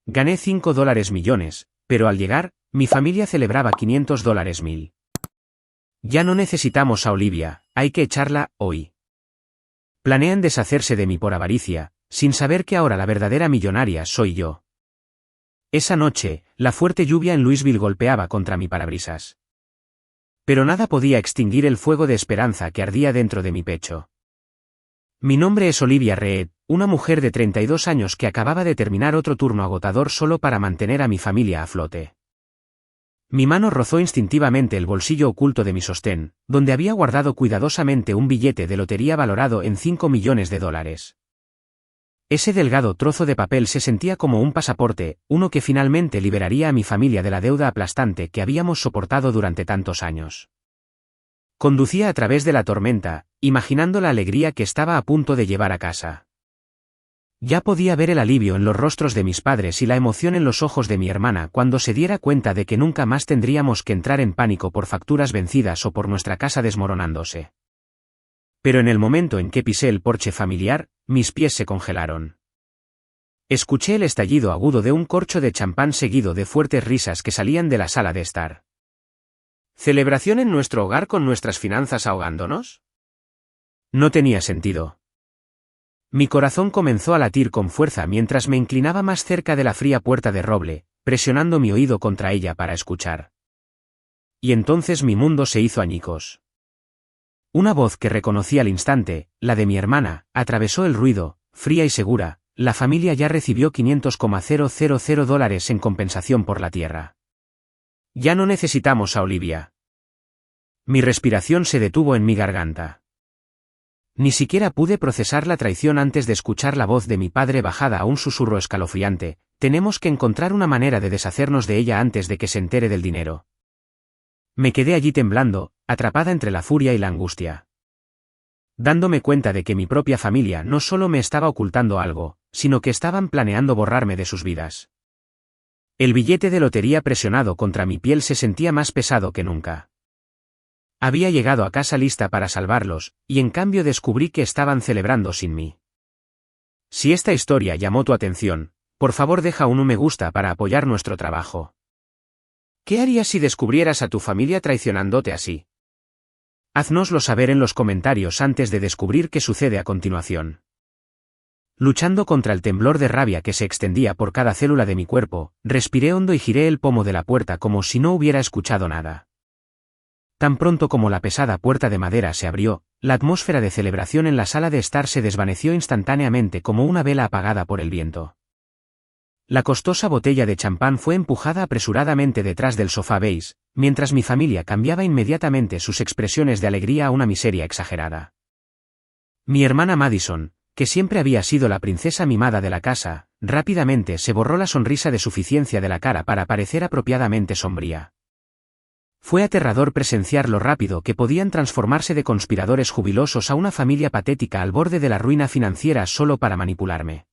Gané $5 millones, pero al llegar, mi familia celebraba $500 mil. Ya no necesitamos a Olivia, hay que echarla, hoy. Planean deshacerse de mí por avaricia, sin saber que ahora la verdadera millonaria soy yo. Esa noche, la fuerte lluvia en Louisville golpeaba contra mi parabrisas. Pero nada podía extinguir el fuego de esperanza que ardía dentro de mi pecho. Mi nombre es Olivia Reed, una mujer de 32 años que acababa de terminar otro turno agotador solo para mantener a mi familia a flote. Mi mano rozó instintivamente el bolsillo oculto de mi sostén, donde había guardado cuidadosamente un billete de lotería valorado en $5 millones. Ese delgado trozo de papel se sentía como un pasaporte, uno que finalmente liberaría a mi familia de la deuda aplastante que habíamos soportado durante tantos años. Conducía a través de la tormenta, imaginando la alegría que estaba a punto de llevar a casa. Ya podía ver el alivio en los rostros de mis padres y la emoción en los ojos de mi hermana cuando se diera cuenta de que nunca más tendríamos que entrar en pánico por facturas vencidas o por nuestra casa desmoronándose. Pero en el momento en que pisé el porche familiar, mis pies se congelaron. Escuché el estallido agudo de un corcho de champán seguido de fuertes risas que salían de la sala de estar. ¿Celebración en nuestro hogar con nuestras finanzas ahogándonos? No tenía sentido. Mi corazón comenzó a latir con fuerza mientras me inclinaba más cerca de la fría puerta de roble, presionando mi oído contra ella para escuchar. Y entonces mi mundo se hizo añicos. Una voz que reconocí al instante, la de mi hermana, atravesó el ruido, fría y segura: la familia ya recibió $500,000 en compensación por la tierra. Ya no necesitamos a Olivia. Mi respiración se detuvo en mi garganta. Ni siquiera pude procesar la traición antes de escuchar la voz de mi padre bajada a un susurro escalofriante: tenemos que encontrar una manera de deshacernos de ella antes de que se entere del dinero. Me quedé allí temblando, atrapada entre la furia y la angustia. Dándome cuenta de que mi propia familia no solo me estaba ocultando algo, sino que estaban planeando borrarme de sus vidas. El billete de lotería presionado contra mi piel se sentía más pesado que nunca. Había llegado a casa lista para salvarlos, y en cambio descubrí que estaban celebrando sin mí. Si esta historia llamó tu atención, por favor deja un me gusta para apoyar nuestro trabajo. ¿Qué harías si descubrieras a tu familia traicionándote así? Haznoslo saber en los comentarios antes de descubrir qué sucede a continuación. Luchando contra el temblor de rabia que se extendía por cada célula de mi cuerpo, respiré hondo y giré el pomo de la puerta como si no hubiera escuchado nada. Tan pronto como la pesada puerta de madera se abrió, la atmósfera de celebración en la sala de estar se desvaneció instantáneamente como una vela apagada por el viento. La costosa botella de champán fue empujada apresuradamente detrás del sofá beige, mientras mi familia cambiaba inmediatamente sus expresiones de alegría a una miseria exagerada. Mi hermana Madison, que siempre había sido la princesa mimada de la casa, rápidamente se borró la sonrisa de suficiencia de la cara para parecer apropiadamente sombría. Fue aterrador presenciar lo rápido que podían transformarse de conspiradores jubilosos a una familia patética al borde de la ruina financiera solo para manipularme.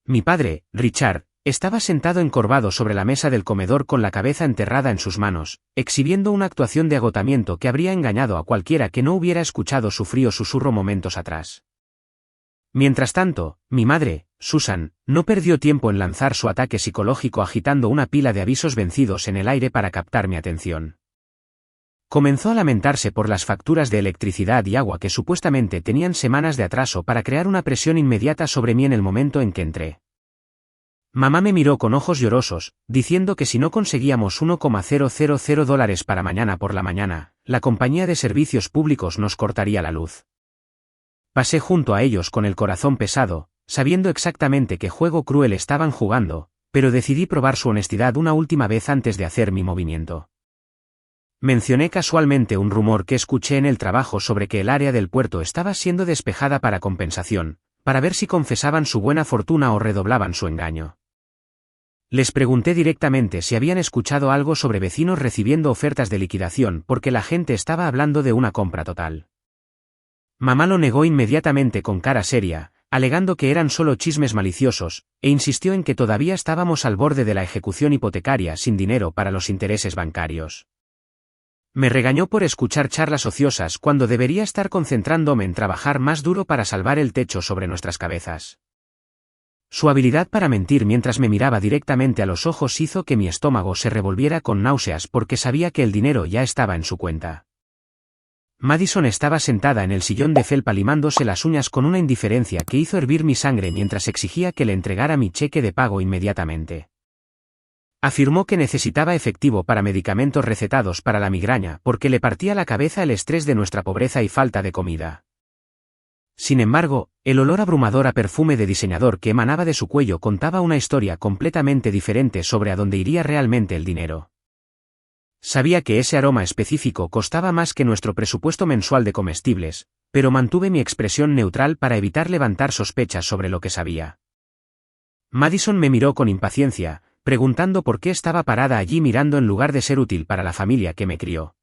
Mi padre, Richard, estaba sentado encorvado sobre la mesa del comedor con la cabeza enterrada en sus manos, exhibiendo una actuación de agotamiento que habría engañado a cualquiera que no hubiera escuchado su frío susurro momentos atrás. Mientras tanto, mi madre, Susan, no perdió tiempo en lanzar su ataque psicológico agitando una pila de avisos vencidos en el aire para captar mi atención. Comenzó a lamentarse por las facturas de electricidad y agua que supuestamente tenían semanas de atraso para crear una presión inmediata sobre mí en el momento en que entré. Mamá me miró con ojos llorosos, diciendo que si no conseguíamos $1,000 para mañana por la mañana, la compañía de servicios públicos nos cortaría la luz. Pasé junto a ellos con el corazón pesado, sabiendo exactamente qué juego cruel estaban jugando, pero decidí probar su honestidad una última vez antes de hacer mi movimiento. Mencioné casualmente un rumor que escuché en el trabajo sobre que el área del puerto estaba siendo despejada para compensación, para ver si confesaban su buena fortuna o redoblaban su engaño. Les pregunté directamente si habían escuchado algo sobre vecinos recibiendo ofertas de liquidación porque la gente estaba hablando de una compra total. Mamá lo negó inmediatamente con cara seria, alegando que eran solo chismes maliciosos, e insistió en que todavía estábamos al borde de la ejecución hipotecaria sin dinero para los intereses bancarios. Me regañó por escuchar charlas ociosas cuando debería estar concentrándome en trabajar más duro para salvar el techo sobre nuestras cabezas. Su habilidad para mentir mientras me miraba directamente a los ojos hizo que mi estómago se revolviera con náuseas porque sabía que el dinero ya estaba en su cuenta. Madison estaba sentada en el sillón de felpa limándose las uñas con una indiferencia que hizo hervir mi sangre mientras exigía que le entregara mi cheque de pago inmediatamente. Afirmó que necesitaba efectivo para medicamentos recetados para la migraña porque le partía la cabeza el estrés de nuestra pobreza y falta de comida. Sin embargo, el olor abrumador a perfume de diseñador que emanaba de su cuello contaba una historia completamente diferente sobre a dónde iría realmente el dinero. Sabía que ese aroma específico costaba más que nuestro presupuesto mensual de comestibles, pero mantuve mi expresión neutral para evitar levantar sospechas sobre lo que sabía. Madison me miró con impaciencia, preguntando por qué estaba parada allí mirando en lugar de ser útil para la familia que me crió.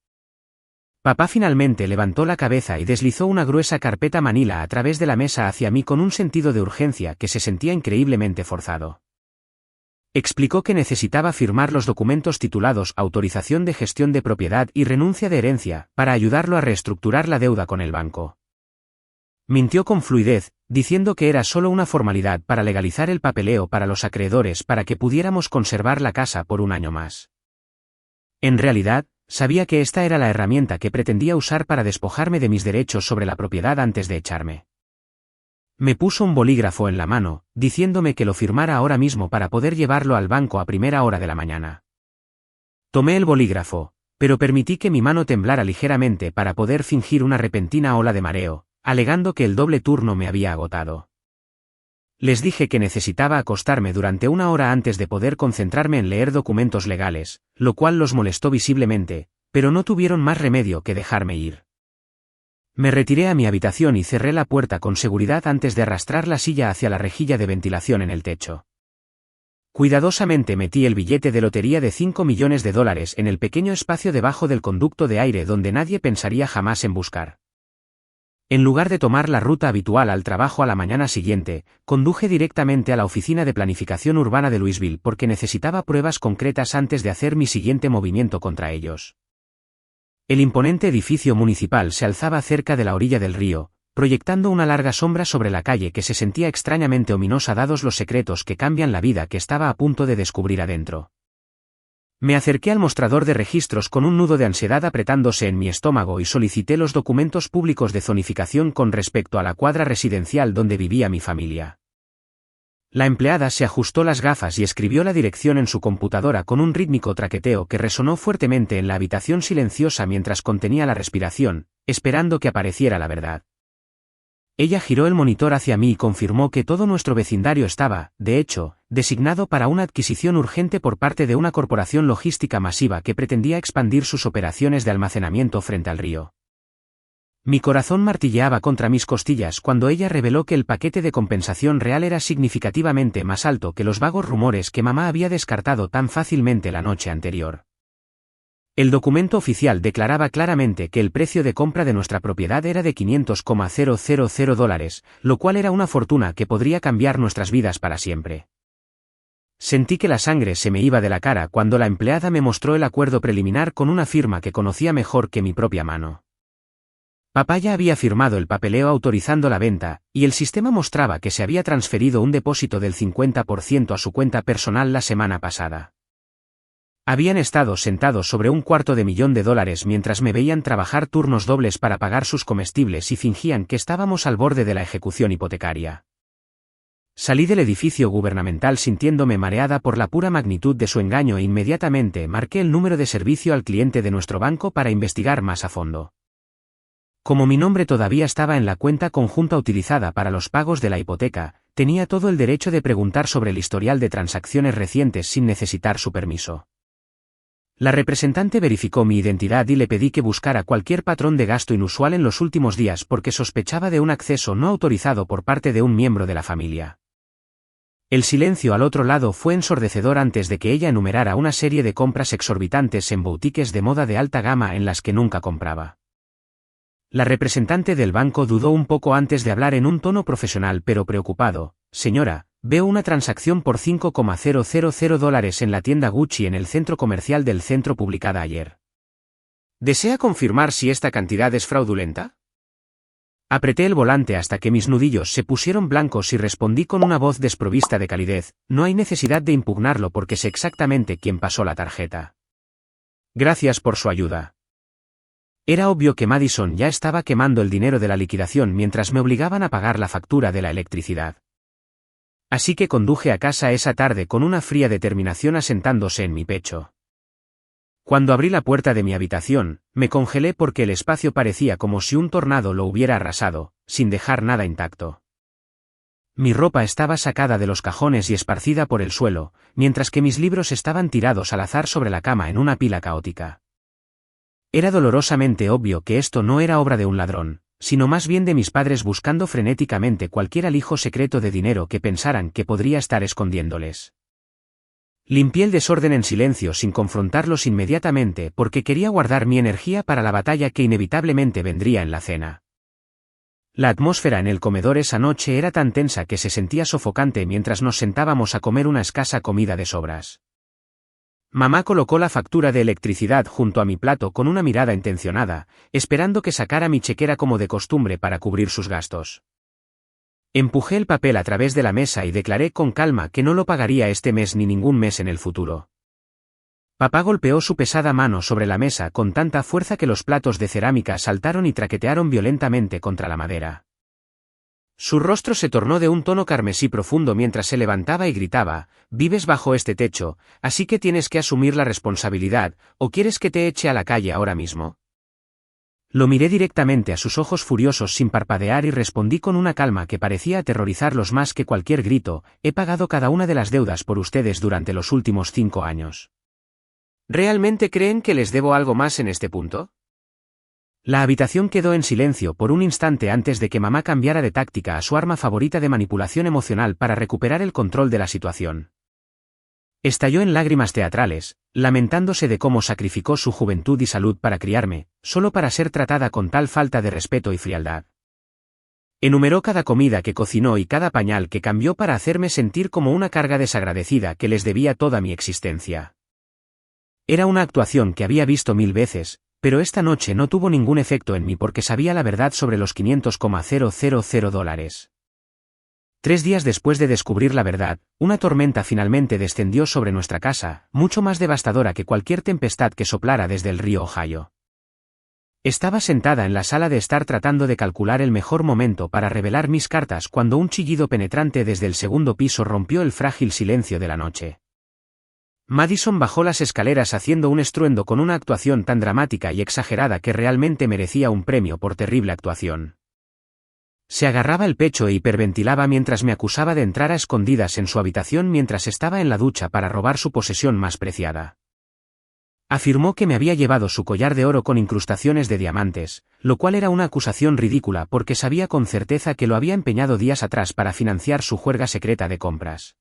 Papá finalmente levantó la cabeza y deslizó una gruesa carpeta manila a través de la mesa hacia mí con un sentido de urgencia que se sentía increíblemente forzado. Explicó que necesitaba firmar los documentos titulados Autorización de Gestión de Propiedad y Renuncia de Herencia, para ayudarlo a reestructurar la deuda con el banco. Mintió con fluidez, diciendo que era solo una formalidad para legalizar el papeleo para los acreedores para que pudiéramos conservar la casa por un año más. En realidad, sabía que esta era la herramienta que pretendía usar para despojarme de mis derechos sobre la propiedad antes de echarme. Me puso un bolígrafo en la mano, diciéndome que lo firmara ahora mismo para poder llevarlo al banco a primera hora de la mañana. Tomé el bolígrafo, pero permití que mi mano temblara ligeramente para poder fingir una repentina ola de mareo, alegando que el doble turno me había agotado. Les dije que necesitaba acostarme durante una hora antes de poder concentrarme en leer documentos legales, lo cual los molestó visiblemente, pero no tuvieron más remedio que dejarme ir. Me retiré a mi habitación y cerré la puerta con seguridad antes de arrastrar la silla hacia la rejilla de ventilación en el techo. Cuidadosamente metí el billete de lotería de $5 millones en el pequeño espacio debajo del conducto de aire donde nadie pensaría jamás en buscar. En lugar de tomar la ruta habitual al trabajo a la mañana siguiente, conduje directamente a la oficina de planificación urbana de Louisville porque necesitaba pruebas concretas antes de hacer mi siguiente movimiento contra ellos. El imponente edificio municipal se alzaba cerca de la orilla del río, proyectando una larga sombra sobre la calle que se sentía extrañamente ominosa dados los secretos que cambian la vida que estaba a punto de descubrir adentro. Me acerqué al mostrador de registros con un nudo de ansiedad apretándose en mi estómago y solicité los documentos públicos de zonificación con respecto a la cuadra residencial donde vivía mi familia. La empleada se ajustó las gafas y escribió la dirección en su computadora con un rítmico traqueteo que resonó fuertemente en la habitación silenciosa mientras contenía la respiración, esperando que apareciera la verdad. Ella giró el monitor hacia mí y confirmó que todo nuestro vecindario estaba, de hecho, designado para una adquisición urgente por parte de una corporación logística masiva que pretendía expandir sus operaciones de almacenamiento frente al río. Mi corazón martilleaba contra mis costillas cuando ella reveló que el paquete de compensación real era significativamente más alto que los vagos rumores que mamá había descartado tan fácilmente la noche anterior. El documento oficial declaraba claramente que el precio de compra de nuestra propiedad era de $500,000, lo cual era una fortuna que podría cambiar nuestras vidas para siempre. Sentí que la sangre se me iba de la cara cuando la empleada me mostró el acuerdo preliminar con una firma que conocía mejor que mi propia mano. Papá ya había firmado el papeleo autorizando la venta, y el sistema mostraba que se había transferido un depósito del 50% a su cuenta personal la semana pasada. Habían estado sentados sobre $250,000 mientras me veían trabajar turnos dobles para pagar sus comestibles y fingían que estábamos al borde de la ejecución hipotecaria. Salí del edificio gubernamental sintiéndome mareada por la pura magnitud de su engaño e inmediatamente marqué el número de servicio al cliente de nuestro banco para investigar más a fondo. Como mi nombre todavía estaba en la cuenta conjunta utilizada para los pagos de la hipoteca, tenía todo el derecho de preguntar sobre el historial de transacciones recientes sin necesitar su permiso. La representante verificó mi identidad y le pedí que buscara cualquier patrón de gasto inusual en los últimos días porque sospechaba de un acceso no autorizado por parte de un miembro de la familia. El silencio al otro lado fue ensordecedor antes de que ella enumerara una serie de compras exorbitantes en boutiques de moda de alta gama en las que nunca compraba. La representante del banco dudó un poco antes de hablar en un tono profesional pero preocupado. Señora, veo una transacción por $5,000 en la tienda Gucci en el centro comercial del centro publicada ayer. ¿Desea confirmar si esta cantidad es fraudulenta? Apreté el volante hasta que mis nudillos se pusieron blancos y respondí con una voz desprovista de calidez: no hay necesidad de impugnarlo porque sé exactamente quién pasó la tarjeta. Gracias por su ayuda. Era obvio que Madison ya estaba quemando el dinero de la liquidación mientras me obligaban a pagar la factura de la electricidad. Así que conduje a casa esa tarde con una fría determinación asentándose en mi pecho. Cuando abrí la puerta de mi habitación, me congelé porque el espacio parecía como si un tornado lo hubiera arrasado, sin dejar nada intacto. Mi ropa estaba sacada de los cajones y esparcida por el suelo, mientras que mis libros estaban tirados al azar sobre la cama en una pila caótica. Era dolorosamente obvio que esto no era obra de un ladrón, sino más bien de mis padres buscando frenéticamente cualquier alijo secreto de dinero que pensaran que podría estar escondiéndoles. Limpié el desorden en silencio sin confrontarlos inmediatamente porque quería guardar mi energía para la batalla que inevitablemente vendría en la cena. La atmósfera en el comedor esa noche era tan tensa que se sentía sofocante mientras nos sentábamos a comer una escasa comida de sobras. Mamá colocó la factura de electricidad junto a mi plato con una mirada intencionada, esperando que sacara mi chequera como de costumbre para cubrir sus gastos. Empujé el papel a través de la mesa y declaré con calma que no lo pagaría este mes ni ningún mes en el futuro. Papá golpeó su pesada mano sobre la mesa con tanta fuerza que los platos de cerámica saltaron y traquetearon violentamente contra la madera. Su rostro se tornó de un tono carmesí profundo mientras se levantaba y gritaba: «Vives bajo este techo, así que tienes que asumir la responsabilidad, ¿o quieres que te eche a la calle ahora mismo?». Lo miré directamente a sus ojos furiosos sin parpadear y respondí con una calma que parecía aterrorizarlos más que cualquier grito: «He pagado cada una de las deudas por ustedes durante los últimos 5 años. ¿Realmente creen que les debo algo más en este punto?». La habitación quedó en silencio por un instante antes de que mamá cambiara de táctica a su arma favorita de manipulación emocional para recuperar el control de la situación. Estalló en lágrimas teatrales, lamentándose de cómo sacrificó su juventud y salud para criarme, solo para ser tratada con tal falta de respeto y frialdad. Enumeró cada comida que cocinó y cada pañal que cambió para hacerme sentir como una carga desagradecida que les debía toda mi existencia. Era una actuación que había visto 1000 veces, pero esta noche no tuvo ningún efecto en mí porque sabía la verdad sobre los $500,000. 3 días después de descubrir la verdad, una tormenta finalmente descendió sobre nuestra casa, mucho más devastadora que cualquier tempestad que soplara desde el río Ohio. Estaba sentada en la sala de estar tratando de calcular el mejor momento para revelar mis cartas cuando un chillido penetrante desde el segundo piso rompió el frágil silencio de la noche. Madison bajó las escaleras haciendo un estruendo con una actuación tan dramática y exagerada que realmente merecía un premio por terrible actuación. Se agarraba el pecho e hiperventilaba mientras me acusaba de entrar a escondidas en su habitación mientras estaba en la ducha para robar su posesión más preciada. Afirmó que me había llevado su collar de oro con incrustaciones de diamantes, lo cual era una acusación ridícula porque sabía con certeza que lo había empeñado días atrás para financiar su juerga secreta de compras.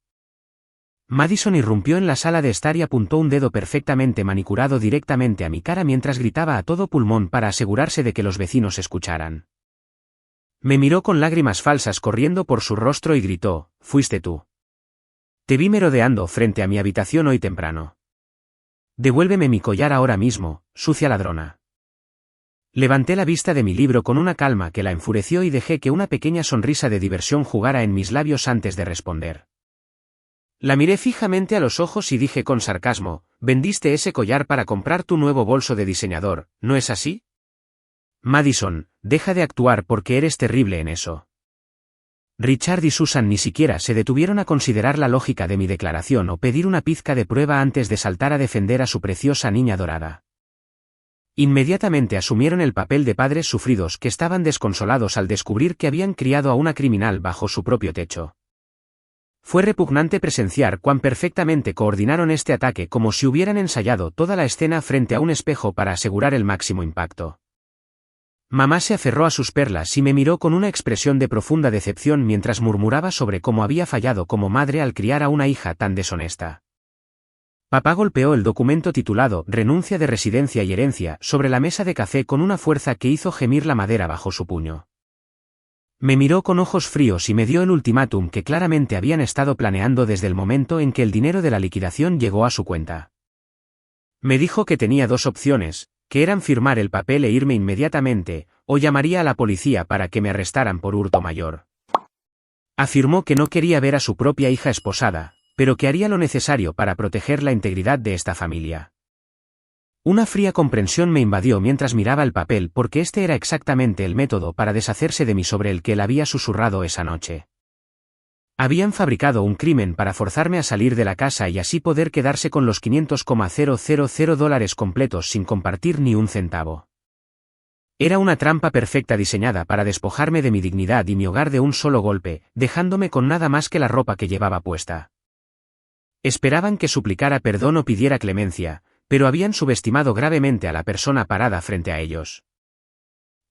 Madison irrumpió en la sala de estar y apuntó un dedo perfectamente manicurado directamente a mi cara mientras gritaba a todo pulmón para asegurarse de que los vecinos escucharan. Me miró con lágrimas falsas corriendo por su rostro y gritó: «Fuiste tú. Te vi merodeando frente a mi habitación hoy temprano. Devuélveme mi collar ahora mismo, sucia ladrona». Levanté la vista de mi libro con una calma que la enfureció y dejé que una pequeña sonrisa de diversión jugara en mis labios antes de responder. La miré fijamente a los ojos y dije con sarcasmo: «Vendiste ese collar para comprar tu nuevo bolso de diseñador, ¿no es así?». Madison, deja de actuar porque eres terrible en eso. Richard y Susan ni siquiera se detuvieron a considerar la lógica de mi declaración o pedir una pizca de prueba antes de saltar a defender a su preciosa niña dorada. Inmediatamente asumieron el papel de padres sufridos que estaban desconsolados al descubrir que habían criado a una criminal bajo su propio techo. Fue repugnante presenciar cuán perfectamente coordinaron este ataque como si hubieran ensayado toda la escena frente a un espejo para asegurar el máximo impacto. Mamá se aferró a sus perlas y me miró con una expresión de profunda decepción mientras murmuraba sobre cómo había fallado como madre al criar a una hija tan deshonesta. Papá golpeó el documento titulado «Renuncia de residencia y herencia» sobre la mesa de café con una fuerza que hizo gemir la madera bajo su puño. Me miró con ojos fríos y me dio el ultimátum que claramente habían estado planeando desde el momento en que el dinero de la liquidación llegó a su cuenta. Me dijo que tenía 2 opciones: que eran firmar el papel e irme inmediatamente, o llamaría a la policía para que me arrestaran por hurto mayor. Afirmó que no quería ver a su propia hija esposada, pero que haría lo necesario para proteger la integridad de esta familia. Una fría comprensión me invadió mientras miraba el papel porque este era exactamente el método para deshacerse de mí sobre el que él había susurrado esa noche. Habían fabricado un crimen para forzarme a salir de la casa y así poder quedarse con los $500,000 completos sin compartir ni un centavo. Era una trampa perfecta diseñada para despojarme de mi dignidad y mi hogar de un solo golpe, dejándome con nada más que la ropa que llevaba puesta. Esperaban que suplicara perdón o pidiera clemencia, pero habían subestimado gravemente a la persona parada frente a ellos.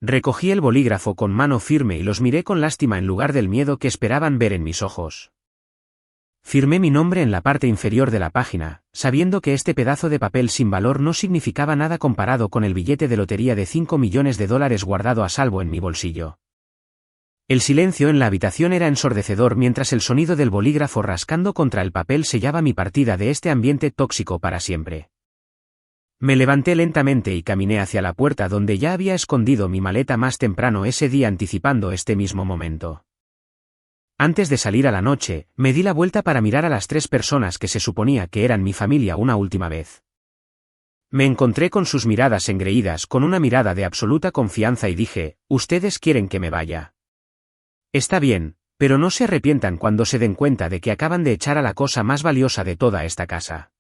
Recogí el bolígrafo con mano firme y los miré con lástima en lugar del miedo que esperaban ver en mis ojos. Firmé mi nombre en la parte inferior de la página, sabiendo que este pedazo de papel sin valor no significaba nada comparado con el billete de lotería de $5 millones guardado a salvo en mi bolsillo. El silencio en la habitación era ensordecedor mientras el sonido del bolígrafo rascando contra el papel sellaba mi partida de este ambiente tóxico para siempre. Me levanté lentamente y caminé hacia la puerta donde ya había escondido mi maleta más temprano ese día anticipando este mismo momento. Antes de salir a la noche, me di la vuelta para mirar a las 3 personas que se suponía que eran mi familia una última vez. Me encontré con sus miradas engreídas con una mirada de absoluta confianza y dije, «Ustedes quieren que me vaya. Está bien, pero no se arrepientan cuando se den cuenta de que acaban de echar a la cosa más valiosa de toda esta casa».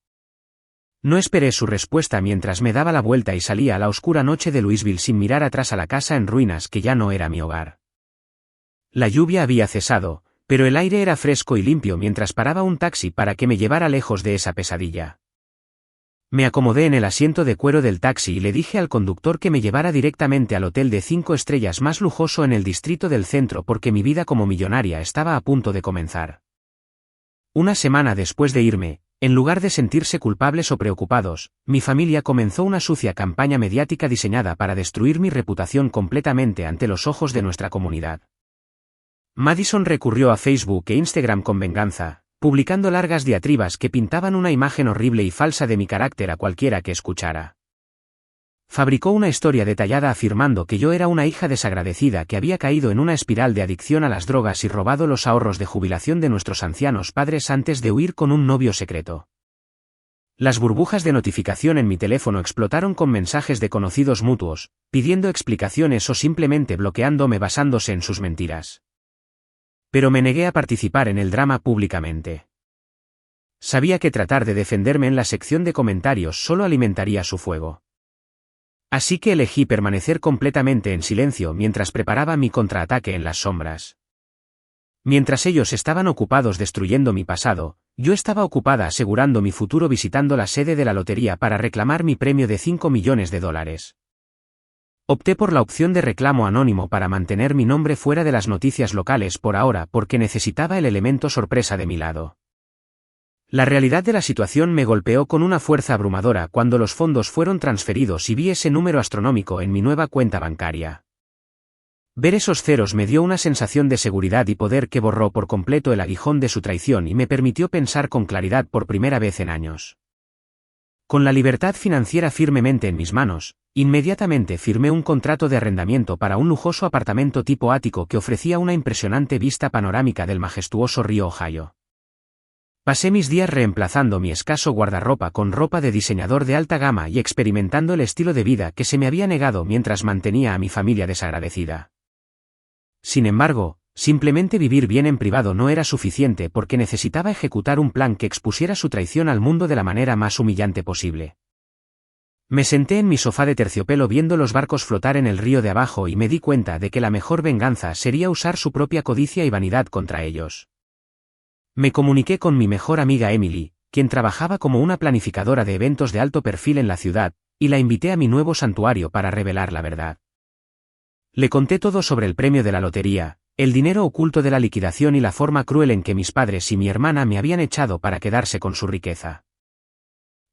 No esperé su respuesta mientras me daba la vuelta y salía a la oscura noche de Louisville sin mirar atrás a la casa en ruinas que ya no era mi hogar. La lluvia había cesado, pero el aire era fresco y limpio mientras paraba un taxi para que me llevara lejos de esa pesadilla. Me acomodé en el asiento de cuero del taxi y le dije al conductor que me llevara directamente al hotel de 5 estrellas más lujoso en el distrito del centro porque mi vida como millonaria estaba a punto de comenzar. Una semana después de irme, en lugar de sentirse culpables o preocupados, mi familia comenzó una sucia campaña mediática diseñada para destruir mi reputación completamente ante los ojos de nuestra comunidad. Madison recurrió a Facebook e Instagram con venganza, publicando largas diatribas que pintaban una imagen horrible y falsa de mi carácter a cualquiera que escuchara. Fabricó una historia detallada afirmando que yo era una hija desagradecida que había caído en una espiral de adicción a las drogas y robado los ahorros de jubilación de nuestros ancianos padres antes de huir con un novio secreto. Las burbujas de notificación en mi teléfono explotaron con mensajes de conocidos mutuos, pidiendo explicaciones o simplemente bloqueándome basándose en sus mentiras. Pero me negué a participar en el drama públicamente. Sabía que tratar de defenderme en la sección de comentarios solo alimentaría su fuego. Así que elegí permanecer completamente en silencio mientras preparaba mi contraataque en las sombras. Mientras ellos estaban ocupados destruyendo mi pasado, yo estaba ocupada asegurando mi futuro visitando la sede de la lotería para reclamar mi premio de $5 millones. Opté por la opción de reclamo anónimo para mantener mi nombre fuera de las noticias locales por ahora porque necesitaba el elemento sorpresa de mi lado. La realidad de la situación me golpeó con una fuerza abrumadora cuando los fondos fueron transferidos y vi ese número astronómico en mi nueva cuenta bancaria. Ver esos ceros me dio una sensación de seguridad y poder que borró por completo el aguijón de su traición y me permitió pensar con claridad por primera vez en años. Con la libertad financiera firmemente en mis manos, inmediatamente firmé un contrato de arrendamiento para un lujoso apartamento tipo ático que ofrecía una impresionante vista panorámica del majestuoso río Ohio. Pasé mis días reemplazando mi escaso guardarropa con ropa de diseñador de alta gama y experimentando el estilo de vida que se me había negado mientras mantenía a mi familia desagradecida. Sin embargo, simplemente vivir bien en privado no era suficiente porque necesitaba ejecutar un plan que expusiera su traición al mundo de la manera más humillante posible. Me senté en mi sofá de terciopelo viendo los barcos flotar en el río de abajo y me di cuenta de que la mejor venganza sería usar su propia codicia y vanidad contra ellos. Me comuniqué con mi mejor amiga Emily, quien trabajaba como una planificadora de eventos de alto perfil en la ciudad, y la invité a mi nuevo santuario para revelar la verdad. Le conté todo sobre el premio de la lotería, el dinero oculto de la liquidación y la forma cruel en que mis padres y mi hermana me habían echado para quedarse con su riqueza.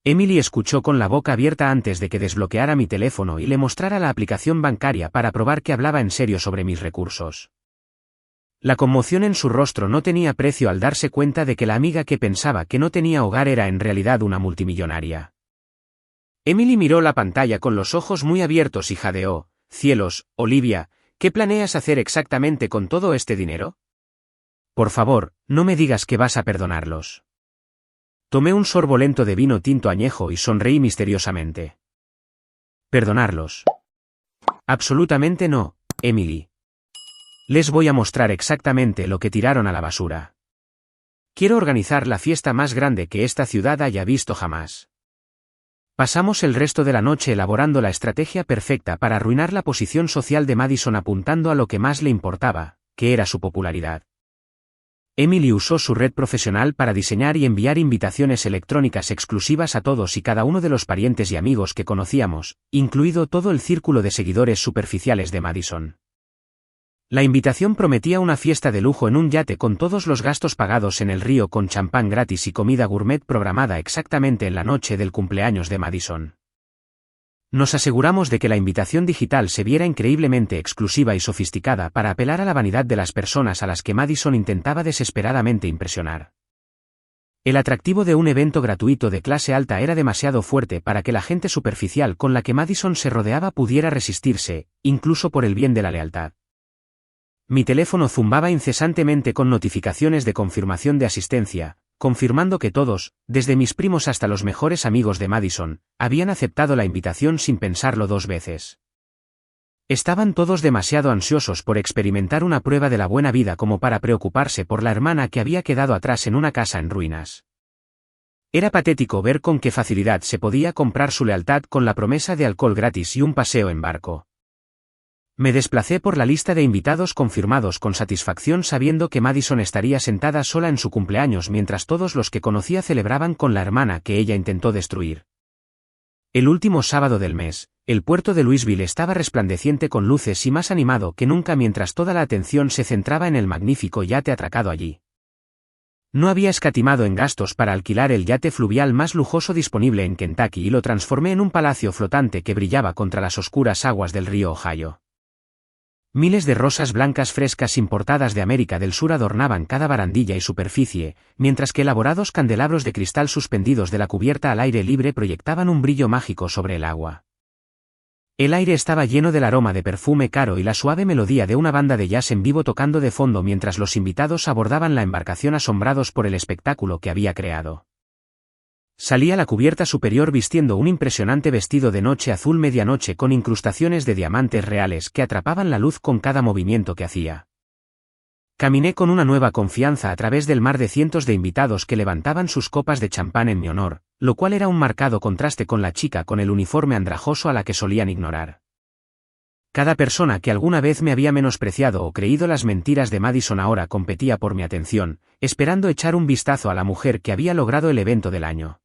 Emily escuchó con la boca abierta antes de que desbloqueara mi teléfono y le mostrara la aplicación bancaria para probar que hablaba en serio sobre mis recursos. La conmoción en su rostro no tenía precio al darse cuenta de que la amiga que pensaba que no tenía hogar era en realidad una multimillonaria. Emily miró la pantalla con los ojos muy abiertos y jadeó. Cielos, Olivia, ¿qué planeas hacer exactamente con todo este dinero? Por favor, no me digas que vas a perdonarlos. Tomé un sorbo lento de vino tinto añejo y sonreí misteriosamente. ¿Perdonarlos? Absolutamente no, Emily. Les voy a mostrar exactamente lo que tiraron a la basura. Quiero organizar la fiesta más grande que esta ciudad haya visto jamás. Pasamos el resto de la noche elaborando la estrategia perfecta para arruinar la posición social de Madison apuntando a lo que más le importaba, que era su popularidad. Emily usó su red profesional para diseñar y enviar invitaciones electrónicas exclusivas a todos y cada uno de los parientes y amigos que conocíamos, incluido todo el círculo de seguidores superficiales de Madison. La invitación prometía una fiesta de lujo en un yate con todos los gastos pagados en el río con champán gratis y comida gourmet programada exactamente en la noche del cumpleaños de Madison. Nos aseguramos de que la invitación digital se viera increíblemente exclusiva y sofisticada para apelar a la vanidad de las personas a las que Madison intentaba desesperadamente impresionar. El atractivo de un evento gratuito de clase alta era demasiado fuerte para que la gente superficial con la que Madison se rodeaba pudiera resistirse, incluso por el bien de la lealtad. Mi teléfono zumbaba incesantemente con notificaciones de confirmación de asistencia, confirmando que todos, desde mis primos hasta los mejores amigos de Madison, habían aceptado la invitación sin pensarlo dos veces. Estaban todos demasiado ansiosos por experimentar una prueba de la buena vida como para preocuparse por la hermana que había quedado atrás en una casa en ruinas. Era patético ver con qué facilidad se podía comprar su lealtad con la promesa de alcohol gratis y un paseo en barco. Me desplacé por la lista de invitados confirmados con satisfacción sabiendo que Madison estaría sentada sola en su cumpleaños mientras todos los que conocía celebraban con la hermana que ella intentó destruir. El último sábado del mes, el puerto de Louisville estaba resplandeciente con luces y más animado que nunca mientras toda la atención se centraba en el magnífico yate atracado allí. No había escatimado en gastos para alquilar el yate fluvial más lujoso disponible en Kentucky y lo transformé en un palacio flotante que brillaba contra las oscuras aguas del río Ohio. Miles de rosas blancas frescas importadas de América del Sur adornaban cada barandilla y superficie, mientras que elaborados candelabros de cristal suspendidos de la cubierta al aire libre proyectaban un brillo mágico sobre el agua. El aire estaba lleno del aroma de perfume caro y la suave melodía de una banda de jazz en vivo tocando de fondo mientras los invitados abordaban la embarcación asombrados por el espectáculo que había creado. Salí a la cubierta superior vistiendo un impresionante vestido de noche azul medianoche con incrustaciones de diamantes reales que atrapaban la luz con cada movimiento que hacía. Caminé con una nueva confianza a través del mar de cientos de invitados que levantaban sus copas de champán en mi honor, lo cual era un marcado contraste con la chica con el uniforme andrajoso a la que solían ignorar. Cada persona que alguna vez me había menospreciado o creído las mentiras de Madison ahora competía por mi atención, esperando echar un vistazo a la mujer que había logrado el evento del año.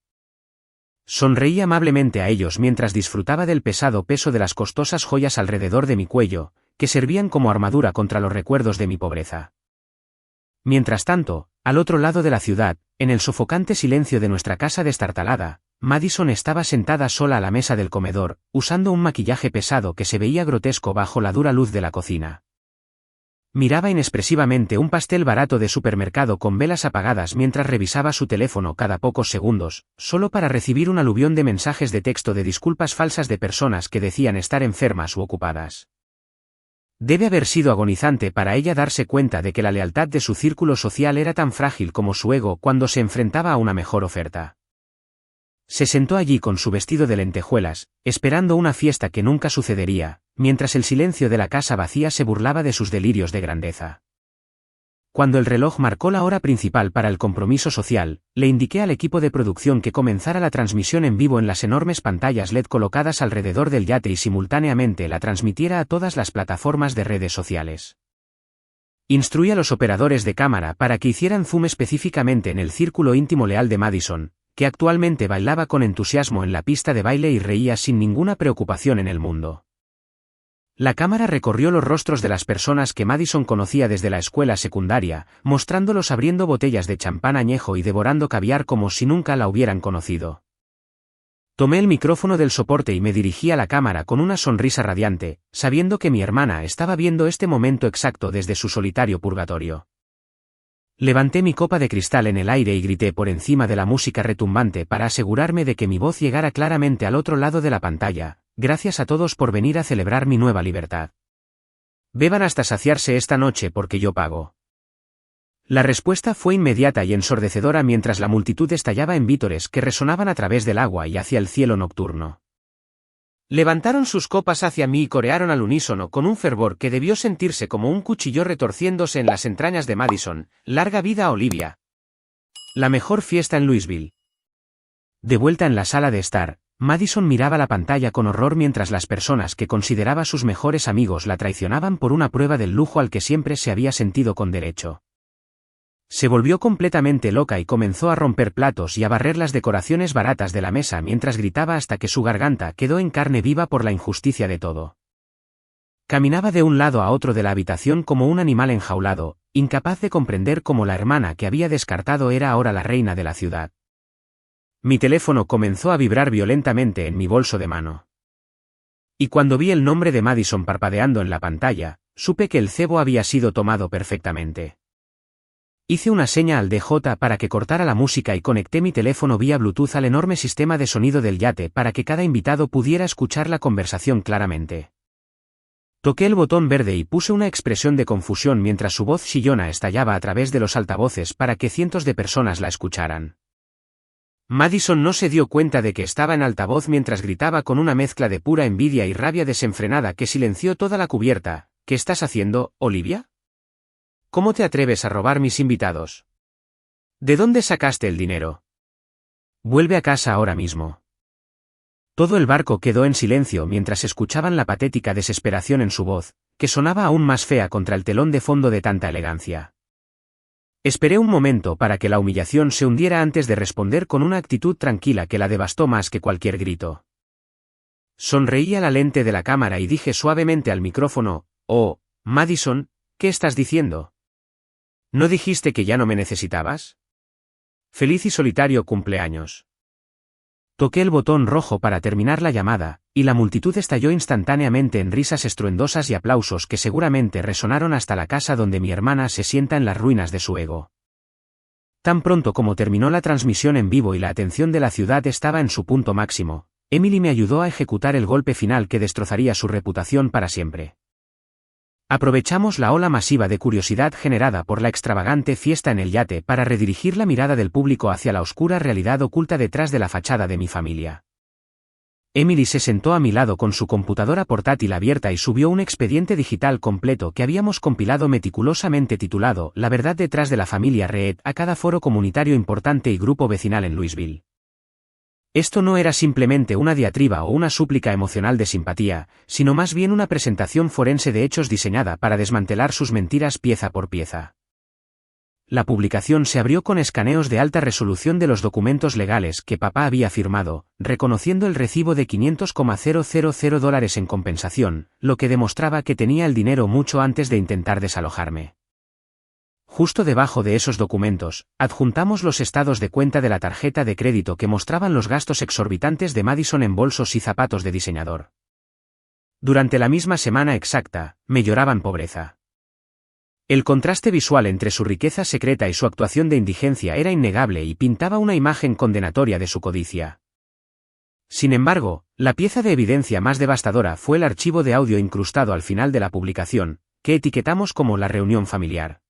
Sonreí amablemente a ellos mientras disfrutaba del pesado peso de las costosas joyas alrededor de mi cuello, que servían como armadura contra los recuerdos de mi pobreza. Mientras tanto, al otro lado de la ciudad, en el sofocante silencio de nuestra casa destartalada, Madison estaba sentada sola a la mesa del comedor, usando un maquillaje pesado que se veía grotesco bajo la dura luz de la cocina. Miraba inexpresivamente un pastel barato de supermercado con velas apagadas mientras revisaba su teléfono cada pocos segundos, solo para recibir un aluvión de mensajes de texto de disculpas falsas de personas que decían estar enfermas u ocupadas. Debe haber sido agonizante para ella darse cuenta de que la lealtad de su círculo social era tan frágil como su ego cuando se enfrentaba a una mejor oferta. Se sentó allí con su vestido de lentejuelas, esperando una fiesta que nunca sucedería, mientras el silencio de la casa vacía se burlaba de sus delirios de grandeza. Cuando el reloj marcó la hora principal para el compromiso social, le indiqué al equipo de producción que comenzara la transmisión en vivo en las enormes pantallas LED colocadas alrededor del yate y simultáneamente la transmitiera a todas las plataformas de redes sociales. Instruí a los operadores de cámara para que hicieran zoom específicamente en el círculo íntimo leal de Madison, que actualmente bailaba con entusiasmo en la pista de baile y reía sin ninguna preocupación en el mundo. La cámara recorrió los rostros de las personas que Madison conocía desde la escuela secundaria, mostrándolos abriendo botellas de champán añejo y devorando caviar como si nunca la hubieran conocido. Tomé el micrófono del soporte y me dirigí a la cámara con una sonrisa radiante, sabiendo que mi hermana estaba viendo este momento exacto desde su solitario purgatorio. Levanté mi copa de cristal en el aire y grité por encima de la música retumbante para asegurarme de que mi voz llegara claramente al otro lado de la pantalla. Gracias a todos por venir a celebrar mi nueva libertad. Beban hasta saciarse esta noche porque yo pago. La respuesta fue inmediata y ensordecedora mientras la multitud estallaba en vítores que resonaban a través del agua y hacia el cielo nocturno. Levantaron sus copas hacia mí y corearon al unísono con un fervor que debió sentirse como un cuchillo retorciéndose en las entrañas de Madison. ¡Larga vida a Olivia! La mejor fiesta en Louisville. De vuelta en la sala de estar, Madison miraba la pantalla con horror mientras las personas que consideraba sus mejores amigos la traicionaban por una prueba del lujo al que siempre se había sentido con derecho. Se volvió completamente loca y comenzó a romper platos y a barrer las decoraciones baratas de la mesa mientras gritaba hasta que su garganta quedó en carne viva por la injusticia de todo. Caminaba de un lado a otro de la habitación como un animal enjaulado, incapaz de comprender cómo la hermana que había descartado era ahora la reina de la ciudad. Mi teléfono comenzó a vibrar violentamente en mi bolso de mano. Y cuando vi el nombre de Madison parpadeando en la pantalla, supe que el cebo había sido tomado perfectamente. Hice una seña al DJ para que cortara la música y conecté mi teléfono vía Bluetooth al enorme sistema de sonido del yate para que cada invitado pudiera escuchar la conversación claramente. Toqué el botón verde y puse una expresión de confusión mientras su voz chillona estallaba a través de los altavoces para que cientos de personas la escucharan. Madison no se dio cuenta de que estaba en altavoz mientras gritaba con una mezcla de pura envidia y rabia desenfrenada que silenció toda la cubierta. ¿Qué estás haciendo, Olivia? ¿Cómo te atreves a robar mis invitados? ¿De dónde sacaste el dinero? Vuelve a casa ahora mismo. Todo el barco quedó en silencio mientras escuchaban la patética desesperación en su voz, que sonaba aún más fea contra el telón de fondo de tanta elegancia. Esperé un momento para que la humillación se hundiera antes de responder con una actitud tranquila que la devastó más que cualquier grito. Sonreí a la lente de la cámara y dije suavemente al micrófono: «Oh, Madison, ¿qué estás diciendo? ¿No dijiste que ya no me necesitabas? Feliz y solitario cumpleaños». Toqué el botón rojo para terminar la llamada, y la multitud estalló instantáneamente en risas estruendosas y aplausos que seguramente resonaron hasta la casa donde mi hermana se sienta en las ruinas de su ego. Tan pronto como terminó la transmisión en vivo y la atención de la ciudad estaba en su punto máximo, Emily me ayudó a ejecutar el golpe final que destrozaría su reputación para siempre. Aprovechamos la ola masiva de curiosidad generada por la extravagante fiesta en el yate para redirigir la mirada del público hacia la oscura realidad oculta detrás de la fachada de mi familia. Emily se sentó a mi lado con su computadora portátil abierta y subió un expediente digital completo que habíamos compilado meticulosamente titulado «La verdad detrás de la familia Reed» a cada foro comunitario importante y grupo vecinal en Louisville. Esto no era simplemente una diatriba o una súplica emocional de simpatía, sino más bien una presentación forense de hechos diseñada para desmantelar sus mentiras pieza por pieza. La publicación se abrió con escaneos de alta resolución de los documentos legales que papá había firmado, reconociendo el recibo de $500,000 en compensación, lo que demostraba que tenía el dinero mucho antes de intentar desalojarme. Justo debajo de esos documentos, adjuntamos los estados de cuenta de la tarjeta de crédito que mostraban los gastos exorbitantes de Madison en bolsos y zapatos de diseñador. Durante la misma semana exacta, me lloraban pobreza. El contraste visual entre su riqueza secreta y su actuación de indigencia era innegable y pintaba una imagen condenatoria de su codicia. Sin embargo, la pieza de evidencia más devastadora fue el archivo de audio incrustado al final de la publicación, que etiquetamos como la reunión familiar.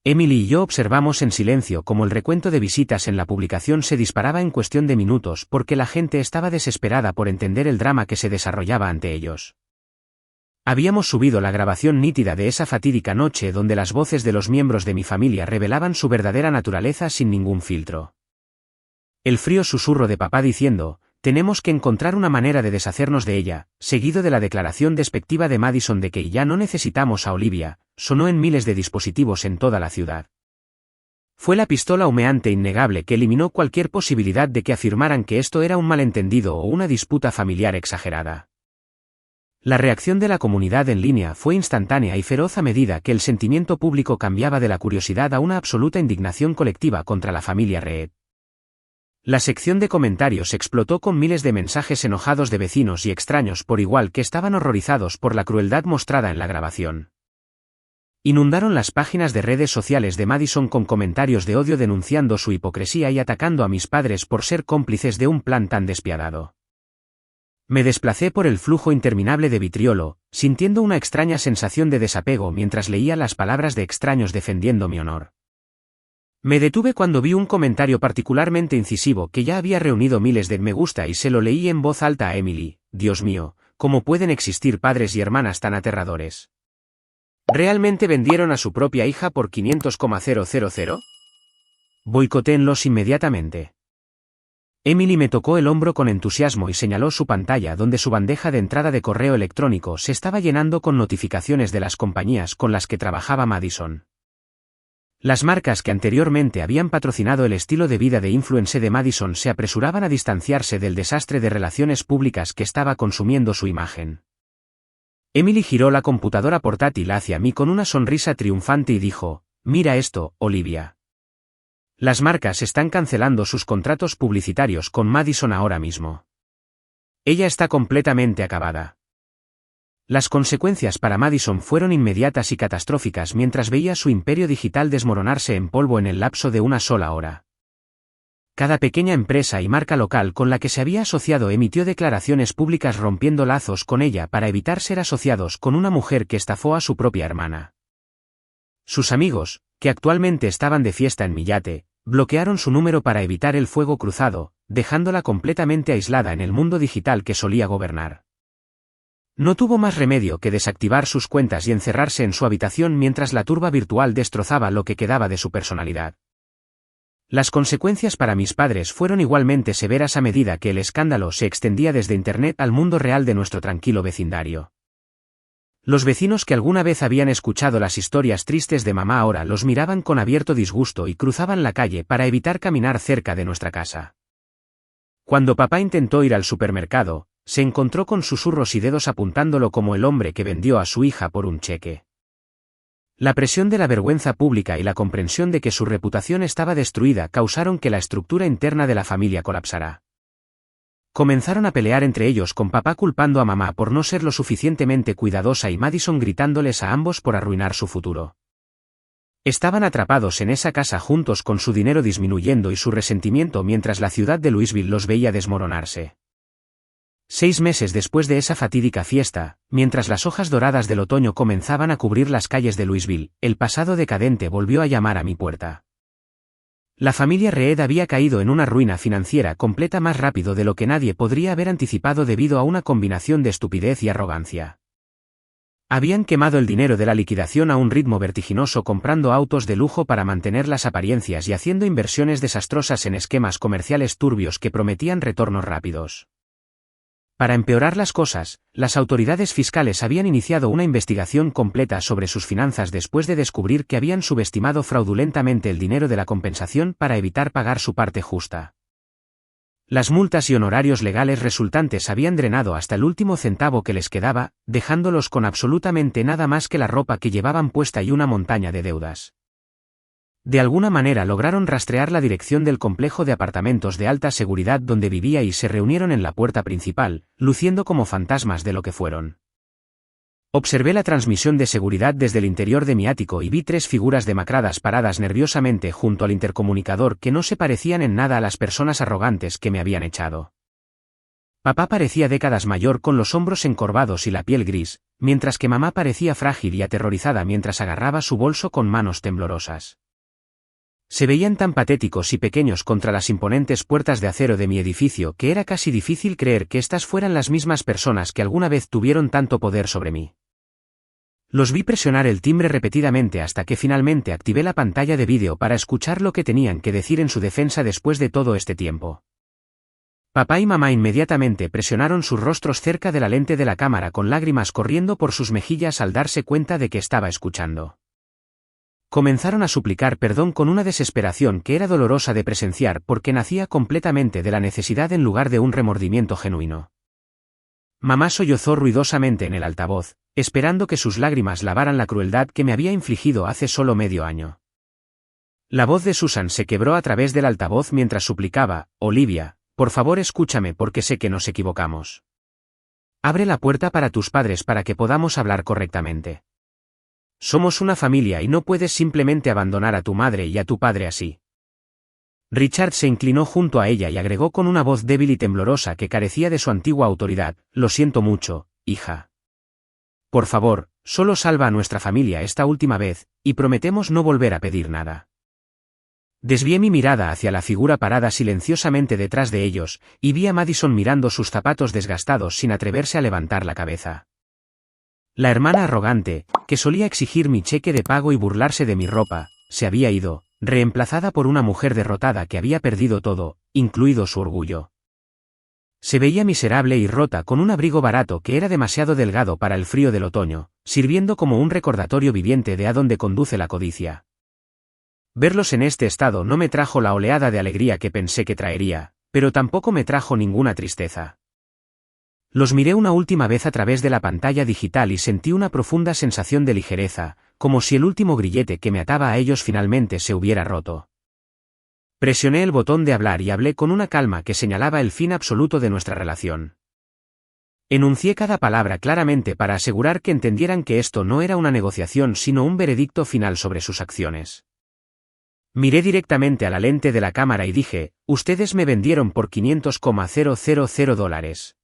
Emily y yo observamos en silencio cómo el recuento de visitas en la publicación se disparaba en cuestión de minutos porque la gente estaba desesperada por entender el drama que se desarrollaba ante ellos. Habíamos subido la grabación nítida de esa fatídica noche donde las voces de los miembros de mi familia revelaban su verdadera naturaleza sin ningún filtro. El frío susurro de papá diciendo: «Tenemos que encontrar una manera de deshacernos de ella», seguido de la declaración despectiva de Madison de que ya no necesitamos a Olivia, sonó en miles de dispositivos en toda la ciudad. Fue la pistola humeante innegable que eliminó cualquier posibilidad de que afirmaran que esto era un malentendido o una disputa familiar exagerada. La reacción de la comunidad en línea fue instantánea y feroz a medida que el sentimiento público cambiaba de la curiosidad a una absoluta indignación colectiva contra la familia Reed. La sección de comentarios explotó con miles de mensajes enojados de vecinos y extraños por igual que estaban horrorizados por la crueldad mostrada en la grabación. Inundaron las páginas de redes sociales de Madison con comentarios de odio denunciando su hipocresía y atacando a mis padres por ser cómplices de un plan tan despiadado. Me desplacé por el flujo interminable de vitriolo, sintiendo una extraña sensación de desapego mientras leía las palabras de extraños defendiendo mi honor. Me detuve cuando vi un comentario particularmente incisivo que ya había reunido miles de me gusta y se lo leí en voz alta a Emily. Dios mío, ¿cómo pueden existir padres y hermanas tan aterradores? ¿Realmente vendieron a su propia hija por 500,000? Boicotéenlos inmediatamente. Emily me tocó el hombro con entusiasmo y señaló su pantalla donde su bandeja de entrada de correo electrónico se estaba llenando con notificaciones de las compañías con las que trabajaba Madison. Las marcas que anteriormente habían patrocinado el estilo de vida de influencer de Madison se apresuraban a distanciarse del desastre de relaciones públicas que estaba consumiendo su imagen. Emily giró la computadora portátil hacia mí con una sonrisa triunfante y dijo, «Mira esto, Olivia. Las marcas están cancelando sus contratos publicitarios con Madison ahora mismo. Ella está completamente acabada». Las consecuencias para Madison fueron inmediatas y catastróficas mientras veía su imperio digital desmoronarse en polvo en el lapso de una sola hora. Cada pequeña empresa y marca local con la que se había asociado emitió declaraciones públicas rompiendo lazos con ella para evitar ser asociados con una mujer que estafó a su propia hermana. Sus amigos, que actualmente estaban de fiesta en mi yate, bloquearon su número para evitar el fuego cruzado, dejándola completamente aislada en el mundo digital que solía gobernar. No tuvo más remedio que desactivar sus cuentas y encerrarse en su habitación mientras la turba virtual destrozaba lo que quedaba de su personalidad. Las consecuencias para mis padres fueron igualmente severas a medida que el escándalo se extendía desde Internet al mundo real de nuestro tranquilo vecindario. Los vecinos que alguna vez habían escuchado las historias tristes de mamá ahora los miraban con abierto disgusto y cruzaban la calle para evitar caminar cerca de nuestra casa. Cuando papá intentó ir al supermercado, se encontró con susurros y dedos apuntándolo como el hombre que vendió a su hija por un cheque. La presión de la vergüenza pública y la comprensión de que su reputación estaba destruida causaron que la estructura interna de la familia colapsara. Comenzaron a pelear entre ellos con papá culpando a mamá por no ser lo suficientemente cuidadosa y Madison gritándoles a ambos por arruinar su futuro. Estaban atrapados en esa casa juntos con su dinero disminuyendo y su resentimiento mientras la ciudad de Louisville los veía desmoronarse. 6 meses después de esa fatídica fiesta, mientras las hojas doradas del otoño comenzaban a cubrir las calles de Louisville, el pasado decadente volvió a llamar a mi puerta. La familia Reed había caído en una ruina financiera completa más rápido de lo que nadie podría haber anticipado debido a una combinación de estupidez y arrogancia. Habían quemado el dinero de la liquidación a un ritmo vertiginoso comprando autos de lujo para mantener las apariencias y haciendo inversiones desastrosas en esquemas comerciales turbios que prometían retornos rápidos. Para empeorar las cosas, las autoridades fiscales habían iniciado una investigación completa sobre sus finanzas después de descubrir que habían subestimado fraudulentamente el dinero de la compensación para evitar pagar su parte justa. Las multas y honorarios legales resultantes habían drenado hasta el último centavo que les quedaba, dejándolos con absolutamente nada más que la ropa que llevaban puesta y una montaña de deudas. De alguna manera lograron rastrear la dirección del complejo de apartamentos de alta seguridad donde vivía y se reunieron en la puerta principal, luciendo como fantasmas de lo que fueron. Observé la transmisión de seguridad desde el interior de mi ático y vi 3 figuras demacradas paradas nerviosamente junto al intercomunicador que no se parecían en nada a las personas arrogantes que me habían echado. Papá parecía décadas mayor con los hombros encorvados y la piel gris, mientras que mamá parecía frágil y aterrorizada mientras agarraba su bolso con manos temblorosas. Se veían tan patéticos y pequeños contra las imponentes puertas de acero de mi edificio que era casi difícil creer que estas fueran las mismas personas que alguna vez tuvieron tanto poder sobre mí. Los vi presionar el timbre repetidamente hasta que finalmente activé la pantalla de vídeo para escuchar lo que tenían que decir en su defensa después de todo este tiempo. Papá y mamá inmediatamente presionaron sus rostros cerca de la lente de la cámara con lágrimas corriendo por sus mejillas al darse cuenta de que estaba escuchando. Comenzaron a suplicar perdón con una desesperación que era dolorosa de presenciar porque nacía completamente de la necesidad en lugar de un remordimiento genuino. Mamá sollozó ruidosamente en el altavoz, esperando que sus lágrimas lavaran la crueldad que me había infligido hace solo medio año. La voz de Susan se quebró a través del altavoz mientras suplicaba, «Olivia, por favor escúchame porque sé que nos equivocamos. Abre la puerta para tus padres para que podamos hablar correctamente. Somos una familia y no puedes simplemente abandonar a tu madre y a tu padre así. Richard se inclinó junto a ella y agregó con una voz débil y temblorosa que carecía de su antigua autoridad: lo siento mucho, hija. Por favor, solo salva a nuestra familia esta última vez, y prometemos no volver a pedir nada. Desvié mi mirada hacia la figura parada silenciosamente detrás de ellos, y vi a Madison mirando sus zapatos desgastados sin atreverse a levantar la cabeza. La hermana arrogante, que solía exigir mi cheque de pago y burlarse de mi ropa, se había ido, reemplazada por una mujer derrotada que había perdido todo, incluido su orgullo. Se veía miserable y rota con un abrigo barato que era demasiado delgado para el frío del otoño, sirviendo como un recordatorio viviente de a dónde conduce la codicia. Verlos en este estado no me trajo la oleada de alegría que pensé que traería, pero tampoco me trajo ninguna tristeza. Los miré una última vez a través de la pantalla digital y sentí una profunda sensación de ligereza, como si el último grillete que me ataba a ellos finalmente se hubiera roto. Presioné el botón de hablar y hablé con una calma que señalaba el fin absoluto de nuestra relación. Enuncié cada palabra claramente para asegurar que entendieran que esto no era una negociación sino un veredicto final sobre sus acciones. Miré directamente a la lente de la cámara y dije: ustedes me vendieron por $500,000.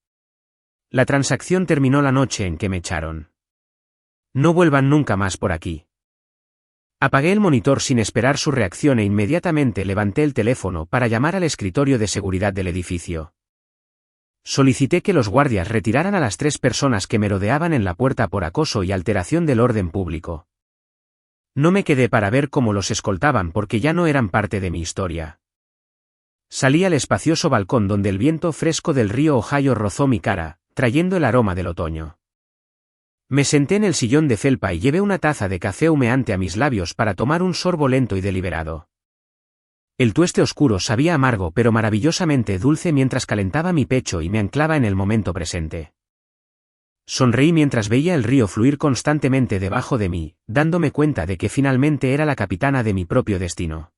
La transacción terminó la noche en que me echaron. No vuelvan nunca más por aquí. Apagué el monitor sin esperar su reacción e inmediatamente levanté el teléfono para llamar al escritorio de seguridad del edificio. Solicité que los guardias retiraran a las 3 personas que me rodeaban en la puerta por acoso y alteración del orden público. No me quedé para ver cómo los escoltaban porque ya no eran parte de mi historia. Salí al espacioso balcón donde el viento fresco del río Ohio rozó mi cara, trayendo el aroma del otoño. Me senté en el sillón de felpa y llevé una taza de café humeante a mis labios para tomar un sorbo lento y deliberado. El tueste oscuro sabía amargo pero maravillosamente dulce mientras calentaba mi pecho y me anclaba en el momento presente. Sonreí mientras veía el río fluir constantemente debajo de mí, dándome cuenta de que finalmente era la capitana de mi propio destino.